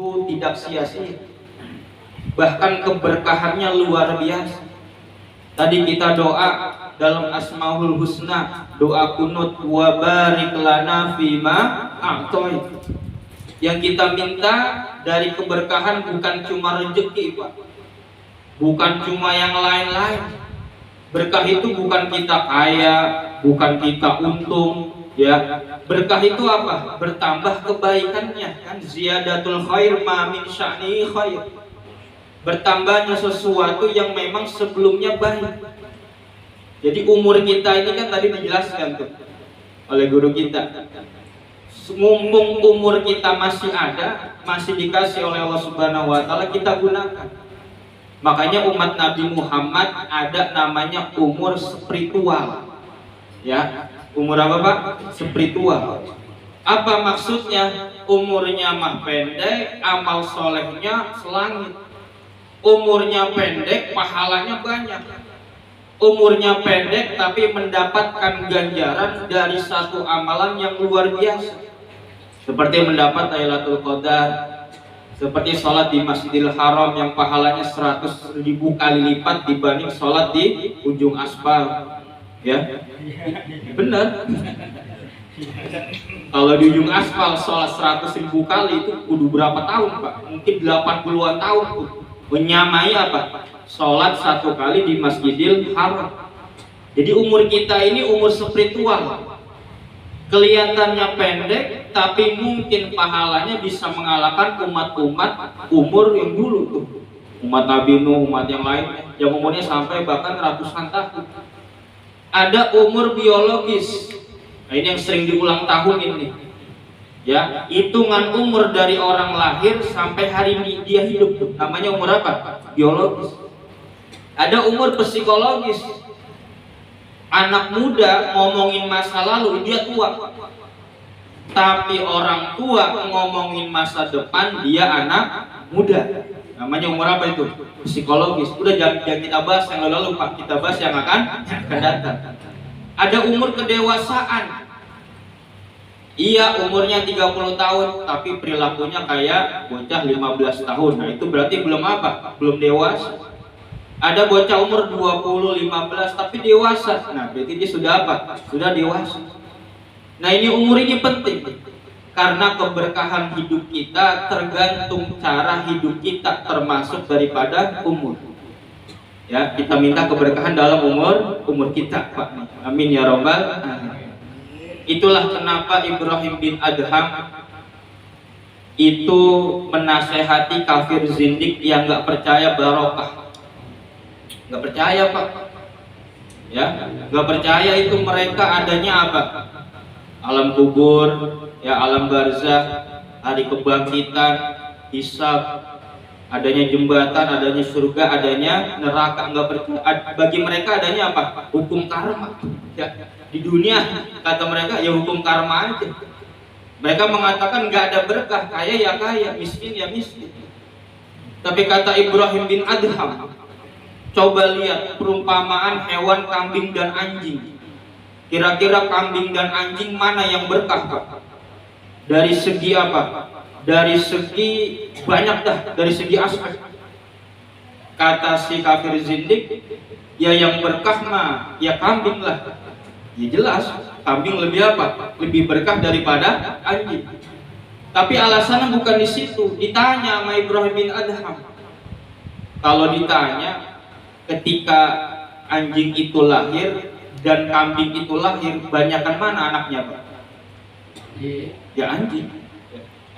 itu tidak sia-sia, bahkan keberkahannya luar biasa. Tadi kita doa dalam Asmaul Husna, doa kunut wa barik lana fima a'toit. Yang kita minta dari keberkahan bukan cuma rezeki, Pak, bukan cuma yang lain-lain. Berkah itu bukan kita kaya, bukan kita untung, ya. Berkah itu apa? Bertambah kebaikannya, kan ziyadatul khair ma min sya'ni khair. Bertambahnya sesuatu yang memang sebelumnya baik. Jadi umur kita ini kan tadi dijelaskan tuh oleh guru kita. Mumpung umur kita masih ada, masih dikasih oleh Allah Subhanahu wa taala, kita gunakan. Makanya umat Nabi Muhammad ada namanya umur spiritual. Ya, umur apa, Pak? Spiritual. Apa maksudnya? Umurnya mah pendek, amal solehnya selangit. Umurnya pendek, pahalanya banyak. Umurnya pendek tapi mendapatkan ganjaran dari satu amalan yang luar biasa. Seperti mendapat Lailatul Qadar, seperti sholat di Masjidil Haram yang pahalanya 100.000 kali lipat dibanding sholat di ujung aspal. Ya, benar. Kalau di ujung aspal sholat 100.000 kali itu kudu berapa tahun, Pak? Mungkin 80-an tahun tuh. Menyamai apa? Sholat satu kali di Masjidil Haram. Jadi umur kita ini umur spiritual. Kelihatannya pendek, tapi mungkin pahalanya bisa mengalahkan umat-umat umur yang dulu tuh. Umat Nabi Nuh, umat yang lain yang umurnya sampai bahkan ratusan tahun. Ada umur biologis. Nah, ini yang sering diulang tahun ini. Ya, hitungan umur dari orang lahir sampai hari ini dia hidup. Namanya umur apa? Biologis. Ada umur psikologis. Anak muda ngomongin masa lalu dia tua, tapi orang tua ngomongin masa depan dia anak muda. Namanya umur apa itu? Psikologis. Udah jangan kita bahas yang lalu, Pak. Kita bahas yang akan datang. Ada umur kedewasaan. Iya, umurnya 30 tahun, tapi perilakunya kayak bocah 15 tahun. Nah, itu berarti belum apa? Belum dewasa. Ada bocah umur 20, 15 tapi dewasa. Nah, berarti dia sudah apa? Sudah dewasa. Nah, ini umur ini penting. Karena keberkahan hidup kita tergantung cara hidup kita, termasuk daripada umur. Ya, kita minta keberkahan dalam umur kita, Pak. Amin ya robbal alamin. Itulah kenapa Ibrahim bin Adham itu menasehati kafir zindik yang nggak percaya barokah. Nggak percaya, Pak. Ya, nggak percaya itu mereka adanya apa? Alam kubur, ya, alam barzah, hari kebangkitan, hisab, adanya jembatan, adanya surga, adanya neraka. Nggak percaya. Bagi mereka adanya apa? Hukum karma. Ya, di dunia kata mereka ya hukum karma aja. Mereka mengatakan nggak ada berkah, kaya ya kaya, miskin ya miskin. Tapi kata Ibrahim bin Adham, coba lihat perumpamaan hewan kambing dan anjing. Kira-kira kambing dan anjing mana yang berkah, Pak? Dari segi apa? Dari segi banyak dah, dari segi aspek. Kata si kafir zindik, ya yang berkah mah ya kambing lah. Ya jelas, kambing lebih apa? Lebih berkah daripada anjing. Tapi alasannya bukan di situ. Ditanya sama Ibrahim bin Adham. Kalau ditanya, ketika anjing itu lahir dan kambing itu lahir, banyakkan mana anaknya, Pak? Ya anjing.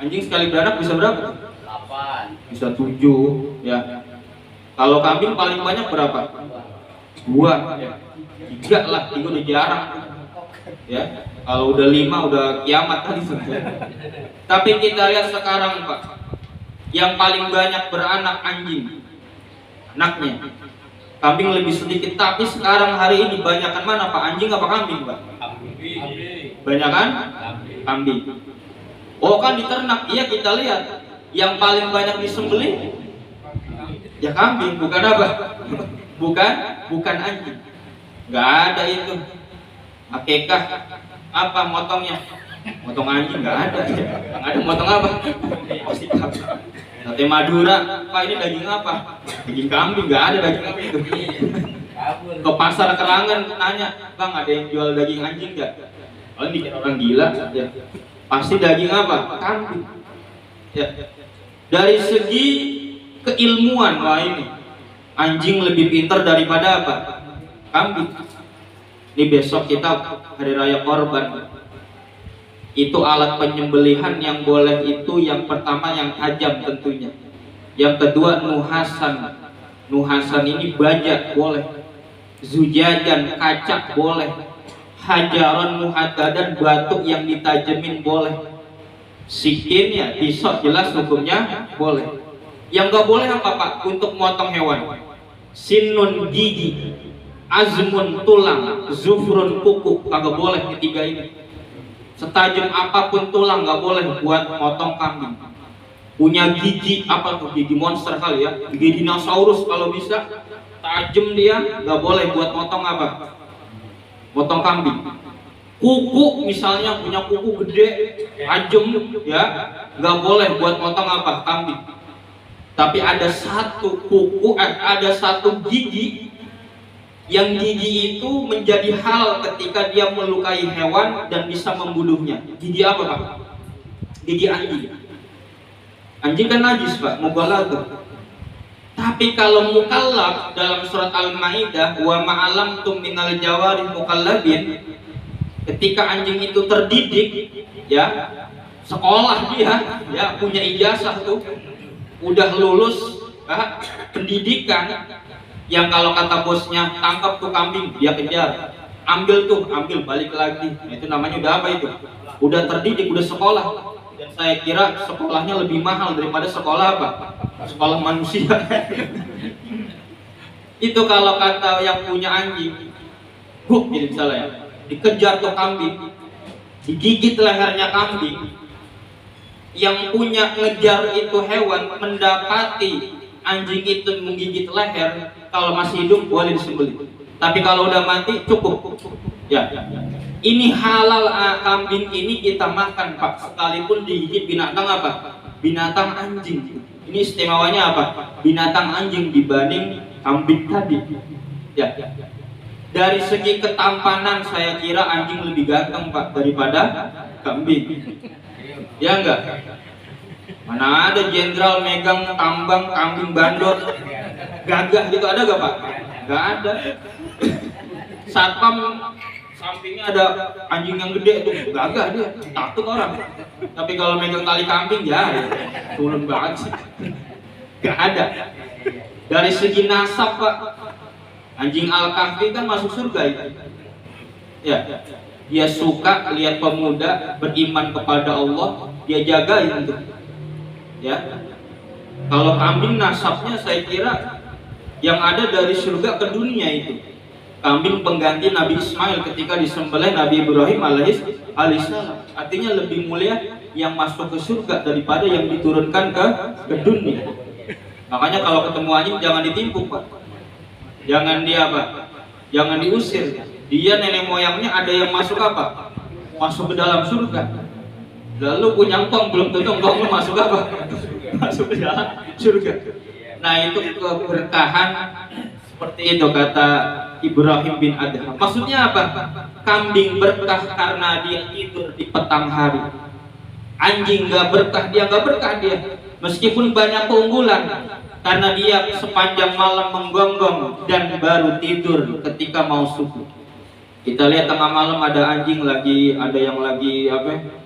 Anjing sekali beranak bisa berapa? 8. Bisa 7. Ya. Kalau kambing paling banyak berapa? 2. Ya. 3 lah, 3 udah jarang. Ya. Kalau udah 5 udah kiamat tadi. Tapi kita lihat sekarang, Pak. Yang paling banyak beranak anjing. Anaknya. Kambing lebih sedikit, tapi sekarang hari ini banyakan mana, Pak? Anjing apa kambing, Pak? Kambing. Banyakan? Kambing. Oh kan diternak, iya kita lihat. Yang paling banyak disembelih ya kambing, bukan apa? Bukan anjing. Nggak ada itu. Akikah apa motongnya? Motong anjing nggak ada. Yang ada motong apa? Pasti kambing. Sate Madura, Pak ini daging apa? Daging kambing, nggak ada daging apa itu. Ke pasar Kerangan nanya, Bang ada yang jual daging anjing nggak? Oh ini orang gila, ya. Pasti daging apa? Kambing. Ya. Dari segi keilmuan, wah ini anjing lebih pintar daripada apa? Kambing. Ini besok kita hari raya Korban. Itu alat penyembelihan yang boleh itu yang pertama yang tajam tentunya. Yang kedua nuhasan. Nuhasan ini baja boleh. Zujajan kaca boleh. Hajaron muhaddadan batu yang ditajemin boleh. Sikin ya pisau jelas hukumnya boleh. Yang nggak boleh apa Pak untuk motong hewan? Sinun gigi, azmun tulang, zufrun kuku, kagak boleh ketiga ini. Setajam apapun tulang nggak boleh buat motong kambing. Punya gigi apa tuh, gigi monster kali ya, gigi dinosaurus kalau bisa, tajam dia, nggak boleh buat motong apa? Motong kambing. Kuku misalnya punya kuku gede, tajam ya, nggak boleh buat motong apa? Kambing. Tapi ada satu kuku, ada satu gigi yang gigi itu menjadi halal ketika dia melukai hewan dan bisa membunuhnya. Gigi apa Pak? Gigi anjing. Anjing kan najis Pak, mughaladzah. Tapi kalau mukallaf dalam surat Al-Maidah, wa ma'alamtum minal jawarih mukallabin, ketika anjing itu terdidik, ya sekolah dia, ya punya ijazah tuh, udah lulus pendidikan. Yang kalau kata bosnya tangkap tuh kambing, dia kejar, ambil tuh, ambil balik lagi. Nah, itu namanya udah apa itu? Udah terdidik, udah sekolah. Dan saya kira sekolahnya lebih mahal daripada sekolah apa? Sekolah manusia. Itu kalau kata yang punya anjing, gitu misalnya ya, dikejar tuh kambing, digigit lehernya kambing. Yang punya ngejar itu hewan mendapati anjing itu menggigit leher, kalau masih hidup boleh disembelih. Tapi kalau udah mati cukup. Ya. Ini halal kambing ini kita makan Pak, sekalipun digigit binatang apa? Binatang anjing. Ini istimewanya apa? Binatang anjing dibanding kambing tadi. Ya. Dari segi ketampanan saya kira anjing lebih ganteng Pak daripada kambing. Ya enggak? Mana ada jenderal megang tambang kambing bandot gagah gitu, ada gak Pak? Gak ada. Satpam sampingnya ada anjing yang gede tuh, gagah dia, takut orang. Tapi kalau megang tali kambing ya turun banget sih. Gak ada. Dari segi nasab Pak, anjing Al-Kahfi kan masuk surga itu. Ya, dia suka lihat pemuda beriman kepada Allah, dia jagain itu. Ya, kalau kambing nasabnya saya kira yang ada dari surga ke dunia itu. Kambing pengganti Nabi Ismail ketika disembelih Nabi Ibrahim alaihissalam. Artinya lebih mulia yang masuk ke surga daripada yang diturunkan ke dunia. Makanya kalau ketemu anjing jangan ditimpuk Pak. Jangan dia apa? Jangan diusir. Dia nenek moyangnya ada yang masuk apa? Masuk ke dalam surga. Lalu punya engkong belum tentu engkong masuk apa? Masuk ke dalam surga. Nah itu keberkahan seperti itu kata Ibrahim bin Adham. Maksudnya apa? Kambing berkah karena dia tidur di petang hari. Anjing gak berkah, dia gak berkah dia. Meskipun banyak keunggulan, karena dia sepanjang malam menggonggong dan baru tidur ketika mau subuh. Kita lihat tengah malam ada anjing lagi, ada yang lagi apa?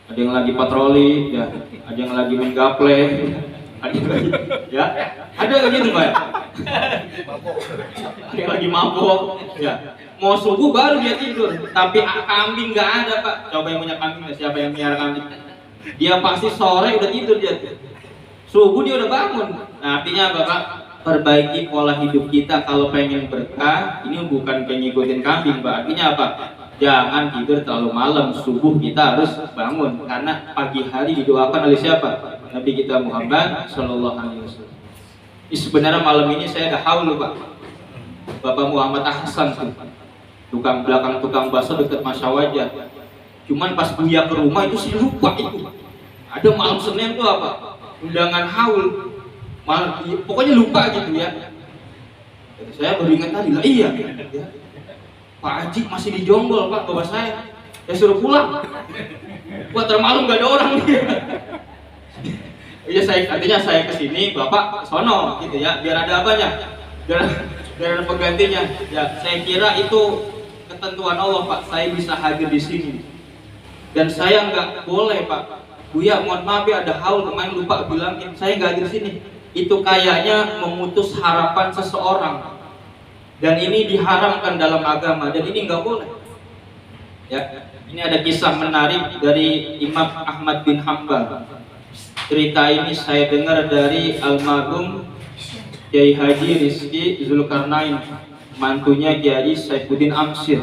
Ada yang lagi patroli, ya, ada yang lagi main gaple, ada yang lagi, ya, ada gitu Pak. Ada yang lagi mabok, ya. Mau subuh baru dia tidur, tapi kambing nggak ada Pak. Coba yang punya kambing, siapa yang miara kambing? Dia pasti sore udah tidur dia. Subuh dia udah bangun. Nah artinya apa Pak? Perbaiki pola hidup kita kalau pengen berkah. Ini bukan pengen ngikutin kambing Pak. Artinya apa? Jangan tidur terlalu malam, subuh kita harus bangun karena pagi hari didoakan oleh siapa? Nabi kita Muhammad Shallallahu Alaihi Wasallam. Sebenarnya malam ini saya ada haul Pak. Bapak Muhammad Ahsan tuh, tukang belakang tukang bakso dekat Masya Wajah. Cuman pas Buya ke rumah itu saya lupa itu. Ada malam Senin tuh apa? Undangan haul. Malam, pokoknya lupa gitu ya. Saya baru ingat tadi lah, iya. Ya. Pak Haji masih di Jonggol Pak, bawa saya. Saya suruh pulang. Wah termalu nggak ada orang dia. Iya artinya saya kesini, Bapak sono gitu ya, biar ada apanya, biar ada penggantinya. Ya saya kira itu ketentuan Allah Pak, saya bisa hadir di sini. Dan saya nggak boleh Pak, Buya mohon maaf ya ada haul kemarin lupa bilangin, saya nggak hadir di sini. Itu kayaknya memutus harapan seseorang. Dan ini diharamkan dalam agama dan ini nggak boleh. Ya, ini ada kisah menarik dari Imam Ahmad bin Hanbal. Cerita ini saya dengar dari almarhum Kiai Haji Rizki Zulkarnain, mantunya Kiai Saifuddin Amsir.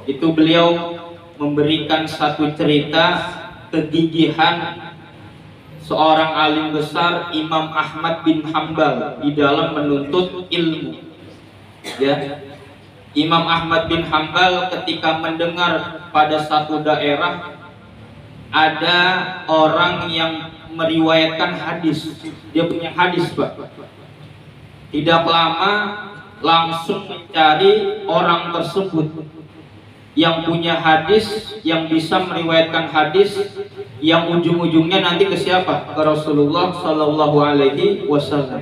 Itu beliau memberikan satu cerita kegigihan seorang alim besar Imam Ahmad bin Hanbal di dalam menuntut ilmu. Ya, Imam Ahmad bin Hanbal ketika mendengar pada satu daerah ada orang yang meriwayatkan hadis, dia punya hadis Pak. Tidak lama langsung mencari orang tersebut yang punya hadis, yang bisa meriwayatkan hadis, yang ujung-ujungnya nanti ke siapa? Ke Rasulullah Shallallahu Alaihi Wasallam.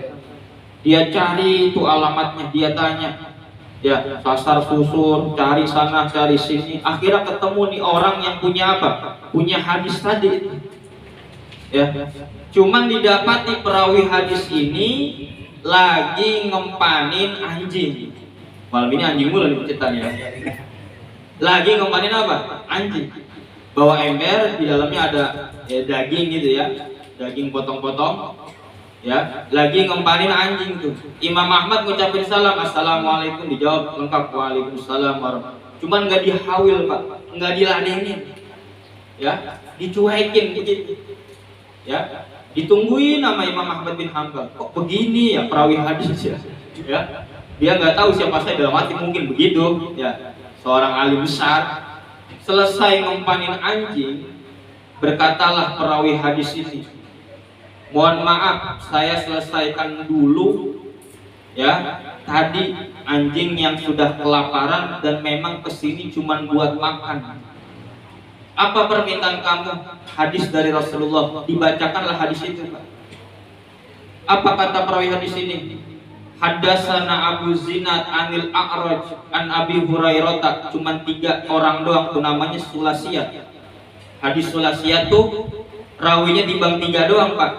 Dia cari itu alamatnya, dia tanya, ya sasar susur, cari sana, cari sini. Akhirnya ketemu nih orang yang punya apa? Punya hadis tadi. Ya, cuman didapati perawi hadis ini lagi ngempanin anjing. Malam ini anjing mulu nih ceritanya. Lagi ngempanin apa? Anjing. Bawa ember, di dalamnya ada daging gitu ya, daging potong-potong. Ya, lagi ngempanin anjing tuh. Imam Ahmad ngucapin salam, assalamualaikum, dijawab lengkap waalaikumsalam warahmatullahi. Cuman nggak dihawil Pak, nggak diladenin, ya, dicuekin begitu. Ya, ditungguin nama Imam Ahmad bin Hanbal. Kok begini ya perawi hadis ya? Ya, dia nggak tahu siapa saya dalam hati mungkin begitu. Ya, seorang alim besar. Selesai ngempanin anjing, berkatalah perawi hadis ini, mohon maaf, saya selesaikan dulu ya. Tadi anjing yang sudah kelaparan dan memang kesini cuma buat makan. Apa permintaan kamu? Hadis dari Rasulullah. Dibacakanlah hadis itu. Apa kata perawi hadis ini? Haddatsana Abu Zinad anil A'raj an Abi Hurairah. Cuma 3 orang doang tuh namanya sulasiyat. Hadis sulasiyat tuh rawinya dibang 3 doang Pak.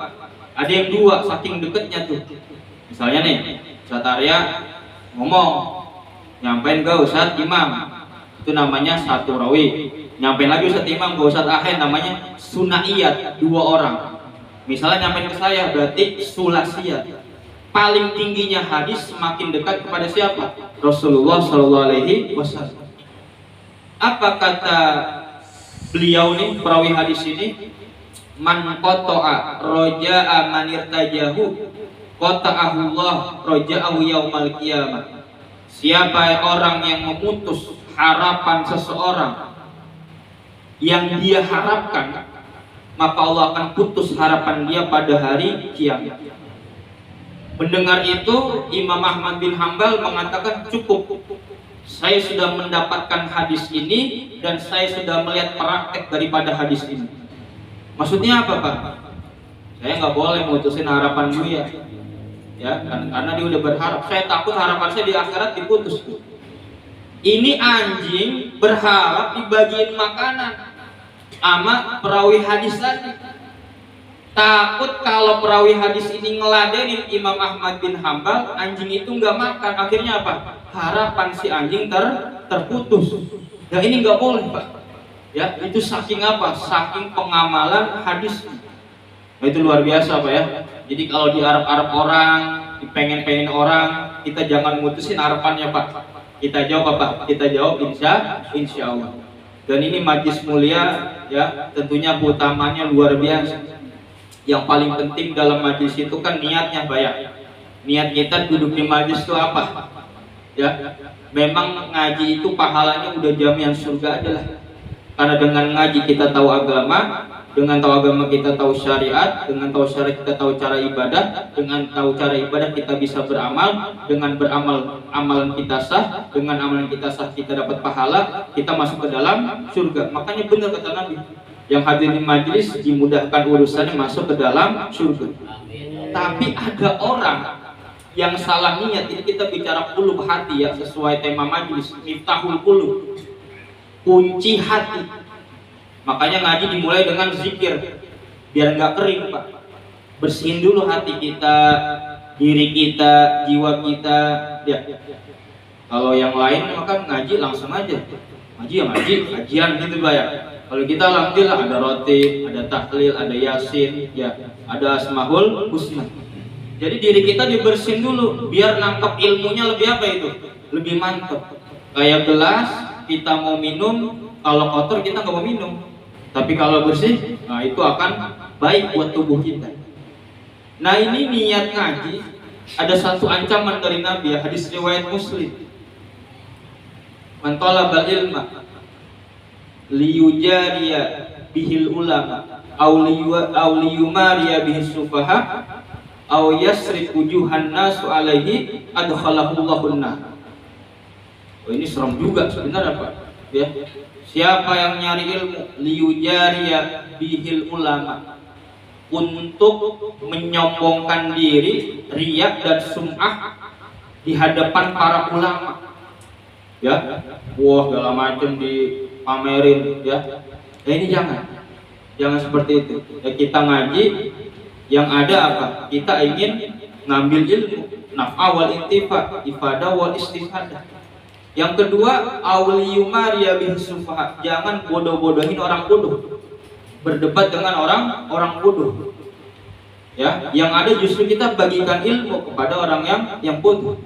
Ada yang 2 saking deketnya tuh. Misalnya nih, Ustaz Arya ngomong, nyampein ke Ustaz Imam, itu namanya satu rawi. Nyampein lagi Ustaz Imam ke Ustaz Ahen, namanya sunaiyat, 2 orang. Misalnya nyampein ke saya berarti sulasiyat. Paling tingginya hadis semakin dekat kepada siapa? Rasulullah Shallallahu Alaihi Wasallam. Apa kata beliau nih perawi hadis ini? Man qata'a roja'a man irtajahu qata'ahullah roja'ahu yaumal qiyamah. Siapa orang yang memutus harapan seseorang yang dia harapkan, maka Allah akan putus harapan dia pada hari kiamat. Mendengar itu Imam Ahmad bin Hanbal mengatakan cukup, saya sudah mendapatkan hadis ini dan saya sudah melihat praktek daripada hadis ini. Maksudnya apa Pak? Saya nggak boleh mutusin harapan dia, ya kan? Karena dia udah berharap. Saya takut harapan saya di akhirat diputus. Ini anjing berharap dibagiin makanan sama perawi hadis tadi. Takut kalau perawi hadis ini ngeladenin Imam Ahmad bin Hanbal, anjing itu nggak makan. Akhirnya apa? Harapan si anjing terputus. Nah ini nggak boleh Pak. Ya, itu saking apa? Saking pengamalan hadis. Nah, itu luar biasa Pak ya. Jadi kalau diharap-harap orang, dipengen-pengen orang, kita jangan mutusin harapannya Pak. Kita jawab apa? Kita jawab insya Allah. Dan ini majlis mulia ya, tentunya utamanya luar biasa. Yang paling penting dalam majlis itu kan niatnya Pak ya. Niat kita duduk di majlis itu apa? Ya, memang ngaji itu pahalanya udah jaminan surga adalah. Karena dengan ngaji kita tahu agama, dengan tahu agama kita tahu syariat, dengan tahu syariat kita tahu cara ibadah, dengan tahu cara ibadah kita bisa beramal, dengan beramal amalan kita sah, dengan amalan kita sah kita dapat pahala, kita masuk ke dalam surga. Makanya benar kata Nabi, yang hadirin majelis dimudahkan urusannya masuk ke dalam surga. Tapi ada orang yang salah niat. Ini kita bicara qulub hati ya, sesuai tema majelis, miftahul qulub, kunci hati. Makanya ngaji dimulai dengan zikir biar nggak kering, Pak. Bersihin dulu hati kita, diri kita, jiwa kita ya. Kalau yang lain maka ngaji langsung aja, ngaji ya ngaji, kajian gitu Pak ya. Kalau kita alhamdulillah ada roti, ada tahlil, ada yasin ya, ada asmaul husna. Jadi diri kita dibersihin dulu biar nangkep ilmunya lebih apa itu, lebih mantap. Kayak gelas kita mau minum, kalau kotor kita nggak mau minum. Tapi kalau bersih, nah itu akan baik buat tubuh kita. Nah ini niat ngaji, ada satu ancaman dari Nabi ya, hadis riwayat Muslim. Man talabal ilma liyujariya bihil ulama aw liyumariya bihis sufaha aw yasrif wujuhan nasu alaihi adkhalahullahu an-nar. Oh ini serem juga sebenarnya Pak ya. Siapa yang nyari ilmu liyujariya bihil ulama, untuk menyombongkan diri, riya dan sum'ah di hadapan para ulama ya, wah segala macam dipamerin ya. Ini jangan seperti itu ya. Kita ngaji yang ada apa, kita ingin ngambil ilmu, naf'a wal intifa, ifadah wal istifadah. Yang kedua, awliyumariya bin sufaha, jangan bodoh-bodohin orang bodoh, berdebat dengan orang bodoh. Ya, yang ada justru kita bagikan ilmu kepada orang yang bodoh.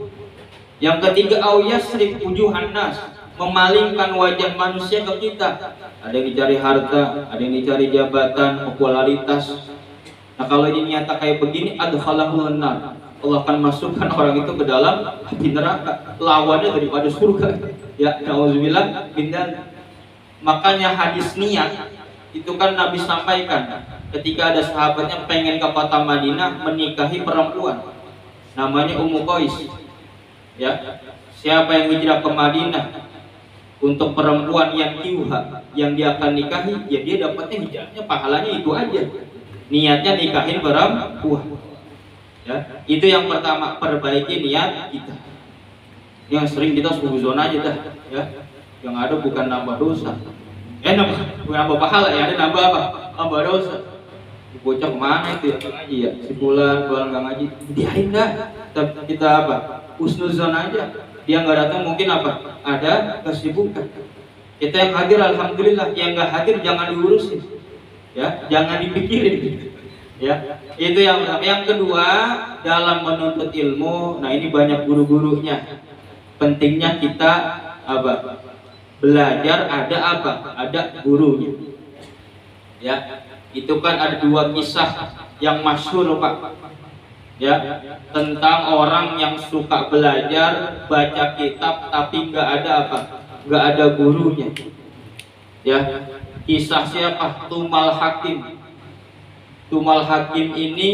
Yang ketiga, aw yasrif wujuhan nas, memalingkan wajah manusia ke kita. Ada yang dicari harta, ada yang dicari jabatan, popularitas. Nah kalau ini nyata kayak begini, adkhalahul nar, Allah akan masukkan orang itu ke dalam api neraka, lawannya daripada surga ya, nauzubillah min dzalik. Makanya hadis niat itu kan Nabi sampaikan ketika ada sahabatnya pengen ke kota Madinah menikahi perempuan namanya Ummu Qais ya. Siapa yang hijrah ke Madinah untuk perempuan yang tiuha yang dia akan nikahi, ya dia dapatnya hijrahnya, pahalanya itu aja, niatnya nikahin perempuan. Ya, itu yang pertama, perbaiki niat kita. Yang sering kita suzon aja dah, ya. Yang ada bukan nambah dosa, nambah pahala ya, ada nambah apa? Nambah dosa. Bocah kemana itu ya? Ngaji ya, si bulan nggak ngaji, diain dah. Kita apa? Husnuzon aja. Dia nggak datang mungkin apa? Ada kesibukan. Kita yang hadir alhamdulillah, yang nggak hadir jangan diurusin, ya, jangan dipikirin. Ya, itu yang pertama. Yang kedua, dalam menuntut ilmu, nah ini banyak guru-gurunya. Pentingnya kita apa? Belajar ada apa? Ada gurunya. Ya, itu kan ada dua kisah yang masyhur Pak. Ya, tentang orang yang suka belajar, baca kitab tapi nggak ada apa? Nggak ada gurunya. Ya, kisah siapa? Tumal Hakim. Tumal Hakim ini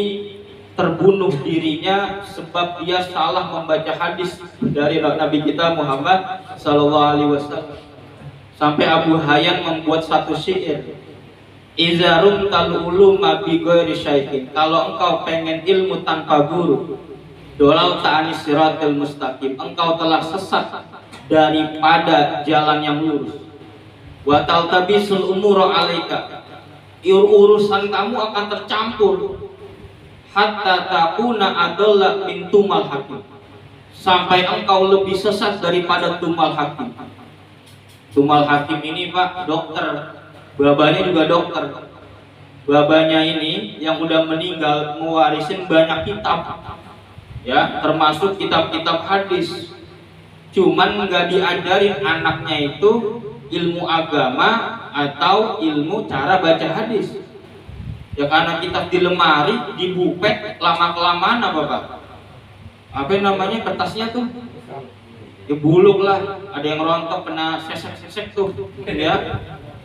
terbunuh dirinya sebab dia salah membaca hadis dari Nabi kita Muhammad SAW. Sampai Abu Hayyan membuat satu syair, Izarun taluluma bi ghairi syaikin, kalau engkau pengen ilmu tanpa guru, dolau ta'anis siratil mustaqim, engkau telah sesat daripada jalan yang lurus. Wa taltabisul umura alaika, urusan kamu akan tercampur, hatta takuna adalla min Tumal Hakim, sampai engkau lebih sesat daripada Tumal Hakim. Tumal Hakim ini Pak dokter, babanya juga dokter. Babanya ini yang udah meninggal mewarisin banyak kitab, ya, termasuk kitab-kitab hadis. Cuman nggak diajarin anaknya itu ilmu agama atau ilmu cara baca hadis. Ya karena kitab di lemari, di bupet, lama-kelamaan apa Pak? Apa namanya kertasnya tuh? Ya buluk lah, ada yang rontok kena sesek-sesek tuh, ya.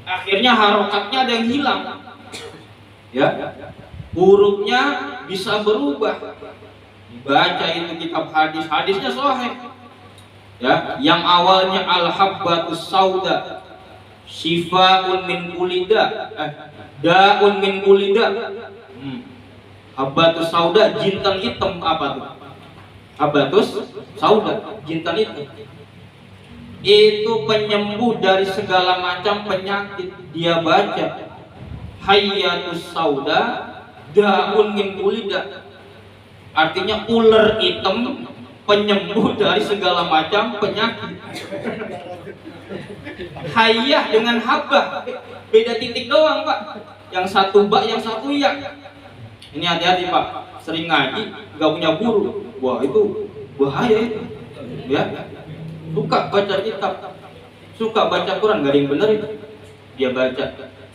akhirnya harokatnya ada yang hilang, ya, hurufnya bisa berubah. Dibaca itu kitab hadis, hadisnya sahih, ya, yang awalnya al-habbatus sauda shifaun min kulida, daun min kulida. Habbatus sauda, jintan hitam. Apa tuh habbatus sauda? Jintan hitam itu penyembuh dari segala macam penyakit. Dia baca hayyatus sauda daun min kulida, artinya ular hitam penyembuh dari segala macam penyakit. Hayyah dengan habbah beda titik doang, Pak. Yang satu ba, yang satu ya. Ini hati-hati, Pak. Sering ngaji gak punya guru, wah itu bahaya itu, ya. Suka baca kitab, suka baca Quran, gak ada yang bener itu. Dia baca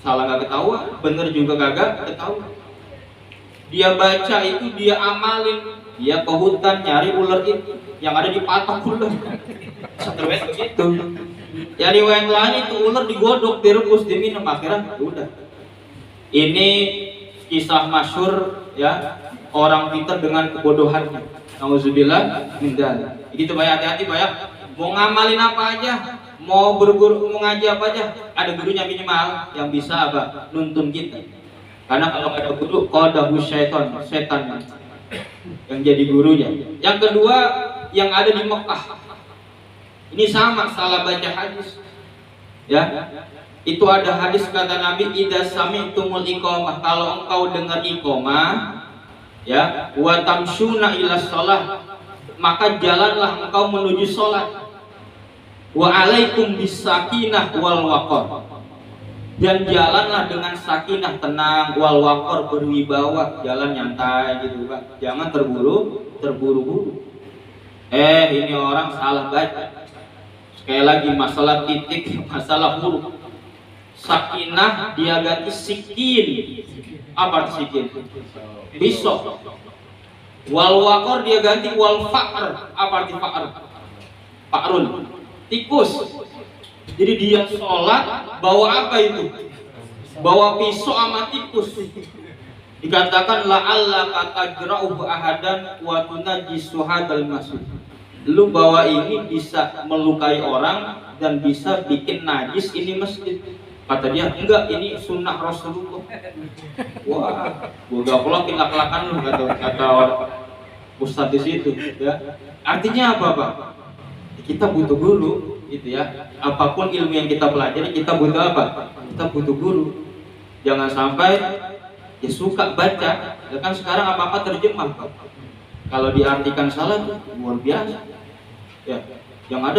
salah gak ketahuan, bener juga kagak ketahuan. Dia baca itu, dia amalin, dia ke hutan nyari ular itu yang ada di patok ular. Seterus begitu. Ya riwayat lain itu ular digodok, direbus, diminum, akhirnya udah. Ini kisah masyhur, ya, orang pintar dengan kebodohannya. Nauzubillah min dzalik. Jadi coba hati-hati, Pak, ya. Mau ngamalin apa aja, mau berguru, mau ngaji apa aja, ada gurunya minimal yang bisa apa? Nuntun kita. Karena kalau ada guru, qadahu syaitan, setan yang jadi gurunya. Yang kedua, yang ada di Mekah. Ini sama, salah baca hadis. Ya. Itu ada hadis kata Nabi, idza sami'tumul iqamah, kalau engkau dengar iqamah, ya, wa tamsyuna ila shalah, maka jalanlah engkau menuju salat. Wa alaikum bisakinah wal waqar, dan jalanlah dengan sakinah, tenang, wal waqar, berwibawa, jalan nyantai gitu, Pak. Jangan terburu-buru. Ini orang salah baca. Sekali lagi, masalah titik, masalah huruf. Sakinah dia ganti sikin. Apa sikin? Pisau. Wal waqar dia ganti wal fa'ar. Apa arti fa'ar? Fa'run, tikus. Jadi dia sholat bawa apa itu? Bawa pisau sama tikus. Dikatakan la'alla katajra'u ahadan wa tunajjisu hadal masjid. Lu bawa ini bisa melukai orang dan bisa bikin najis ini masjid. Kata dia, enggak, ini sunnah Rasulullah. Wah, gua pula kelak-kelakan lu, kata ustadz di situ, ya. Artinya apa, Pak? Kita butuh guru, gitu ya. Apapun ilmu yang kita pelajari, kita butuh apa? Kita butuh guru. Jangan sampai ya suka baca, ya kan sekarang apa-apa terjemah, Pak. Kalau diartikan salah, luar biasa. Ya, yang ada